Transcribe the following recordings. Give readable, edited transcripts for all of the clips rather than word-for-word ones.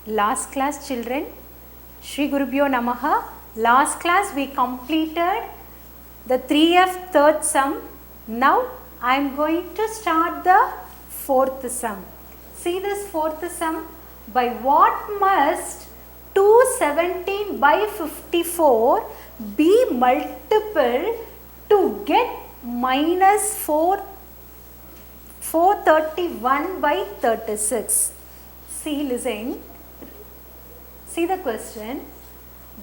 Last class children, Shri Gurubhyo Namaha. Last class we completed the 3F third sum. Now I am going to start the fourth sum. See this fourth sum. By what must 217 by 54 be multiple to get minus 431 by 36? See, listen. See the question.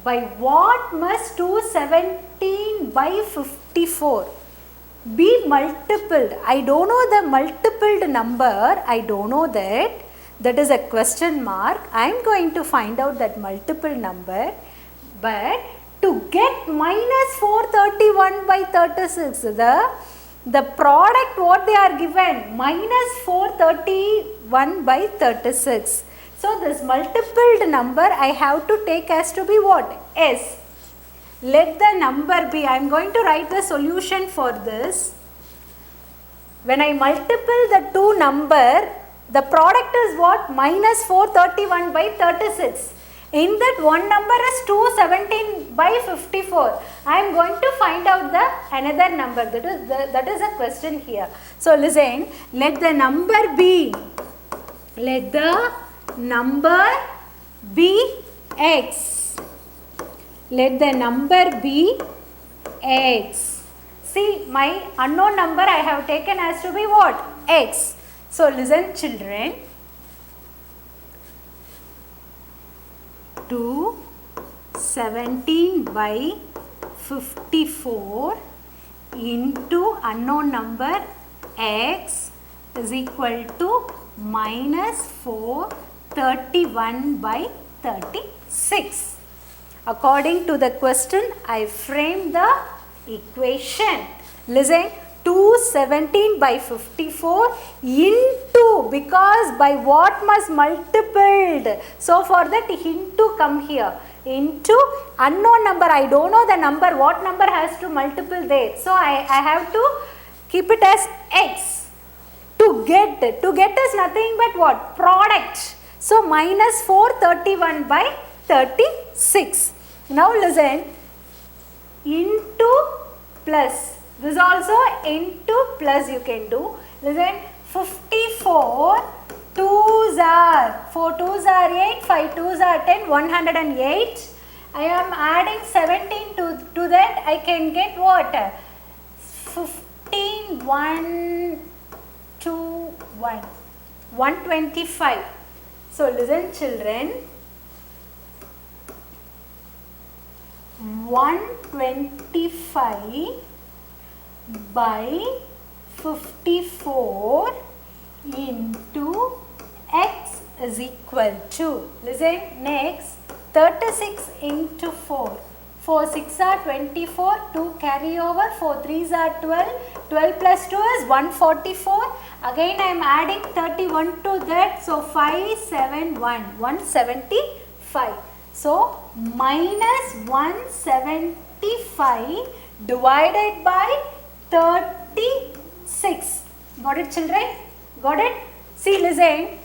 By what must 217 by 54 be multipled? I don't know the multipled number. I don't know that. That is a question mark. I am going to find out that multiple number. But to get minus 431 by 36, the product what they are given, minus 431 by 36. So this multipled number I have to take as to be what? S. Let the number be. I am going to write the solution for this. When I multiple the two number, the product is what? Minus 431 by 36. In that one number is 217 by 54. I am going to find out the another number. That is a question here. So listen, let the number be. Let the number be x. Let the number be x. See, my unknown number I have taken as to be what? X. So listen children. 217 by 54 into unknown number x is equal to minus 431 by 36. According to the question, I framed the equation. Listen, 217 by 54 into, because by what must multiplied. So for that into come here. Into unknown number, I don't know the number, what number has to multiple there. So I have to keep it as x. To get is nothing but what? Product. So minus 431 by 36. Now listen, into plus. This also into plus you can do. Listen, 54, 2s are, 4 2s are 8, 5 2s are 10, 108. I am adding 17 to that. I can get what? 15, 1, 2, 1. 125. So listen children. 125 by 54 into x is equal to, listen, next 36 into 4. 4 6 are 24, 2 carry over, 4 3s are 12, 12 plus 2 is 144. Again I am adding 31 to that, so 571, 175. So minus 175 divided by 36. Got it children? Got it? See, listen.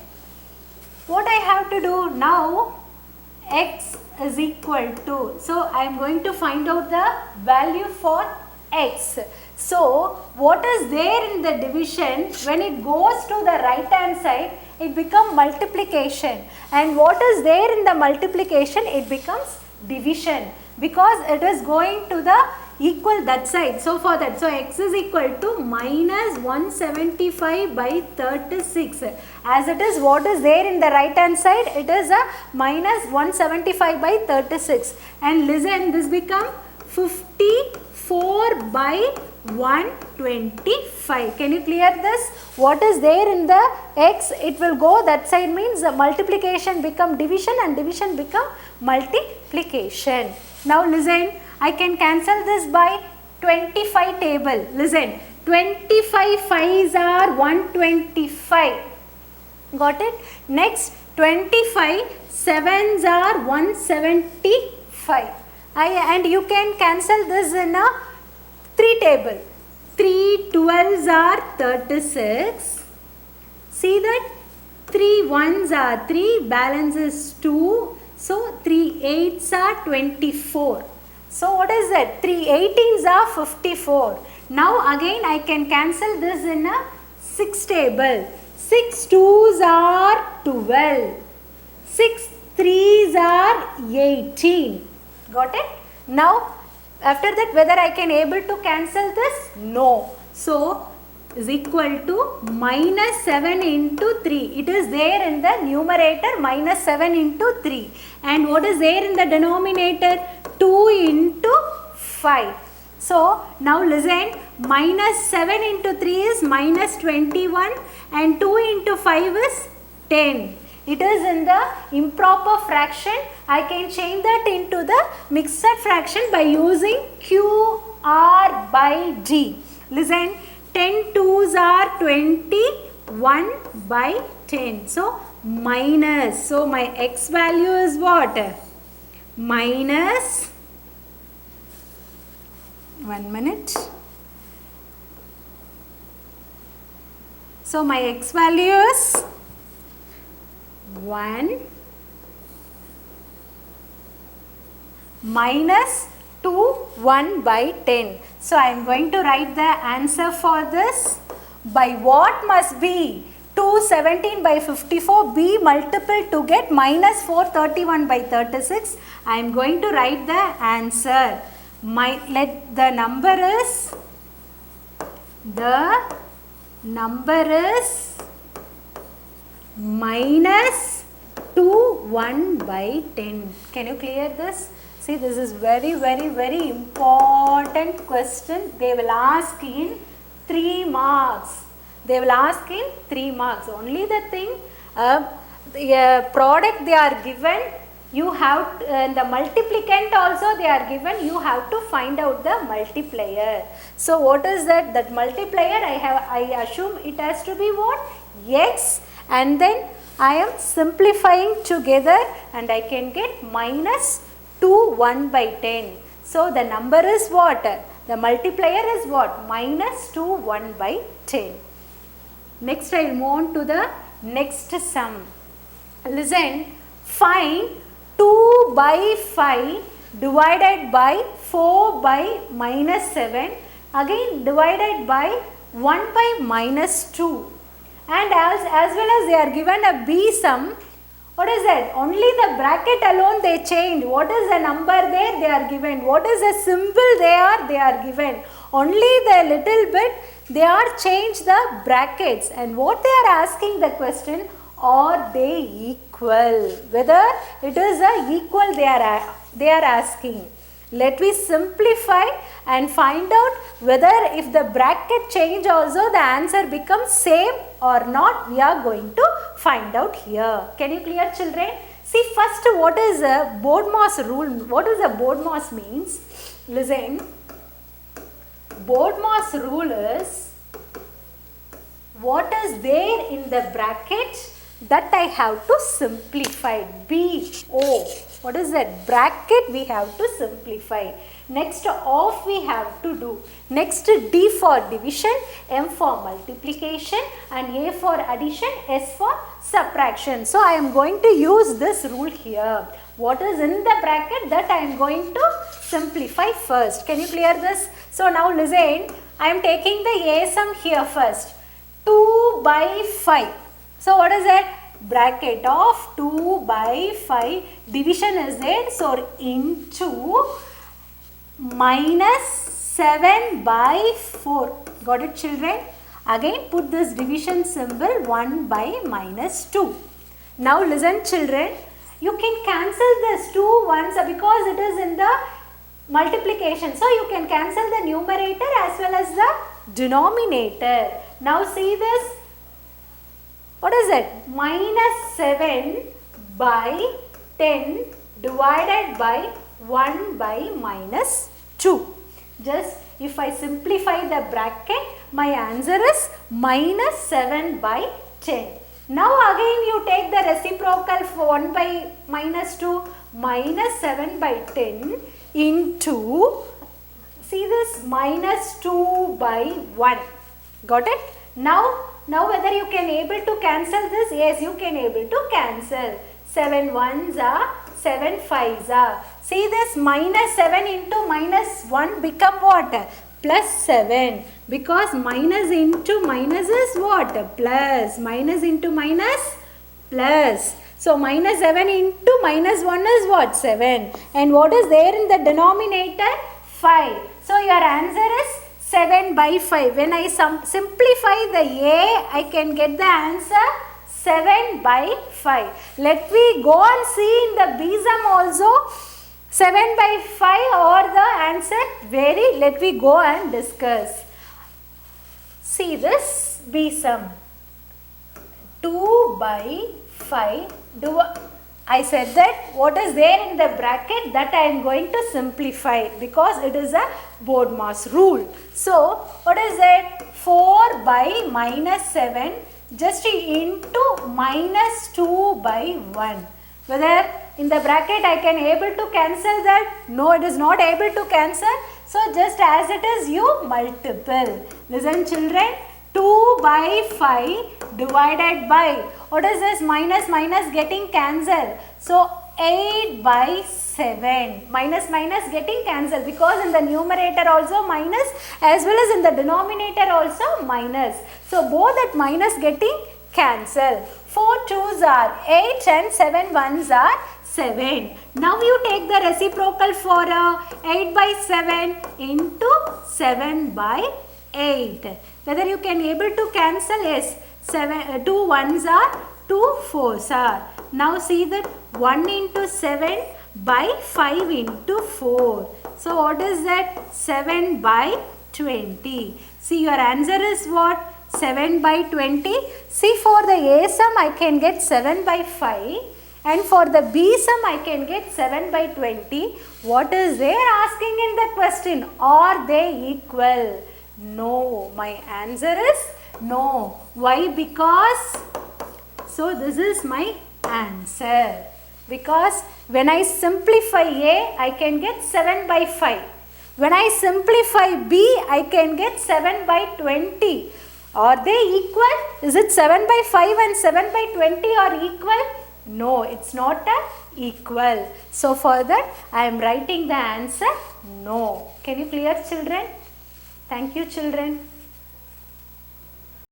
What I have to do now, x is equal to, so I am going to find out the value for x. So what is there in the division, when it goes to the right hand side, it becomes multiplication, and what is there in the multiplication, it becomes division, because it is going to the equal that side. So for that, so x is equal to minus 175 by 36. As it is what is there in the right hand side, it is a minus 175 by 36. And listen, this become 54 by 125. Can you clear this? What is there in the x, it will go that side, means the multiplication become division and division become multiplication. Now listen, I can cancel this by 25 table. Listen, 25 5s are 125. Got it? Next, 25 7s are 175. And you can cancel this in a 3 table. 3 12s are 36. See that? 3 ones are 3, balance is 2. So 3 8s are 24. So what is that? 3 18s are 54. Now again I can cancel this in a 6 table. 6 2s are 12. 6 3s are 18. Got it? Now after that whether I can able to cancel this? No. So is equal to minus 7 into 3. It is there in the numerator, minus 7 into 3. And what is there in the denominator? 2 into 5. So now listen, minus 7 into 3 is minus 21 and 2 into 5 is 10. It is in the improper fraction. I can change that into the mixed fraction by using QR by D. Listen, 10 2s are 20, 1 by 10. So minus. So my x value is what? Minus, 1 minute. So my x value is 1 minus 2 1 by 10. So I am going to write the answer for this. By what must be 217 by 54 be multiple to get minus 431 by 36? I am going to write the answer. Let the number is minus 2 1 by 10. Can you clear this? See, this is very important question. They will ask in 3 marks. They will ask in 3 marks. Only the thing, the product they are given, you have the multiplicand also they are given. You have to find out the multiplier. So what is that? That multiplier I assume it has to be what? X, and then I am simplifying together and I can get minus 2 1 by 10. So the number is what? The multiplier is what? Minus 2 1 by 10. Next I will move on to the next sum. Listen, find 2 by 5 divided by 4 by minus 7, again divided by 1 by minus 2. And as well as they are given a B sum. What is that? Only the bracket alone they change. What is the number there? They are given. What is the symbol there? They are given. Only the little bit they are changed the brackets. And what they are asking the question, are they equal? Whether it is a equal they are asking. Let me simplify and find out whether if the bracket change also the answer becomes same or not. We are going to find out here. Can you clear, children? See, first what is a BODMAS rule? What is a BODMAS means? Listen, BODMAS rule is what is there in the bracket that I have to simplify. B-O. What is that? Bracket we have to simplify. Next off we have to do. Next D for division, M for multiplication, and A for addition, S for subtraction. So I am going to use this rule here. What is in the bracket that I am going to simplify first. Can you clear this? So now listen, I am taking the A sum here first. 2 by 5. So what is that? Bracket of 2 by 5, division is there, so into minus 7 by 4. Got it, children? Again put this division symbol 1 by minus 2. Now listen, children, you can cancel this 2 ones because it is in the multiplication. So you can cancel the numerator as well as the denominator. Now see this. What is it? Minus 7 by 10 divided by 1 by minus 2. Just if I simplify the bracket, my answer is minus 7 by 10. Now again you take the reciprocal for 1 by minus 2, minus 7 by 10 into, see this, minus 2 by 1. Got it? Now now whether you can able to cancel this? Yes, you can able to cancel. 7 ones are 7 fives are. See this, minus 7 into minus 1 become what? Plus 7. Because minus into minus is what? Plus. Minus into minus, plus. So minus 7 into minus 1 is what? 7. And what is there in the denominator? 5. So your answer is 7 by 5. When I simplify the A, I can get the answer 7 by 5. Let me go and see in the B sum also 7 by 5 or the answer vary. Let me go and discuss. See this B sum. 2 by 5. I said that what is there in the bracket, that I am going to simplify because it is a BODMAS rule. So what is that? 4 by minus 7 just into minus 2 by 1. Whether in the bracket I can able to cancel that? No, it is not able to cancel. So just as it is, you multiple. Listen children, 2 by 5 divided by, what is this? Minus minus getting cancelled. So 8 by 7. Minus minus getting cancelled because in the numerator also minus as well as in the denominator also minus. So both that minus getting cancelled. 4 2s are 8 and 7 1s are 7. Now you take the reciprocal for 8 by 7 into 7 by 8. Whether you can able to cancel? Yes. 2 1s are 2 4s are. Now see that 1 into 7 by 5 into 4. So what is that? 7 by 20. See your answer is what? 7 by 20. See for the A sum I can get 7 by 5 and for the B sum I can get 7 by 20. What is there asking in the question? Are they equal? No. My answer is no. Why? Because, so this is my answer. Because when I simplify A, I can get 7 by 5. When I simplify B, I can get 7 by 20. Are they equal? Is it 7 by 5 and 7 by 20 are equal? No, it's not equal. So for that, I am writing the answer no. Can you clear children? Thank you children.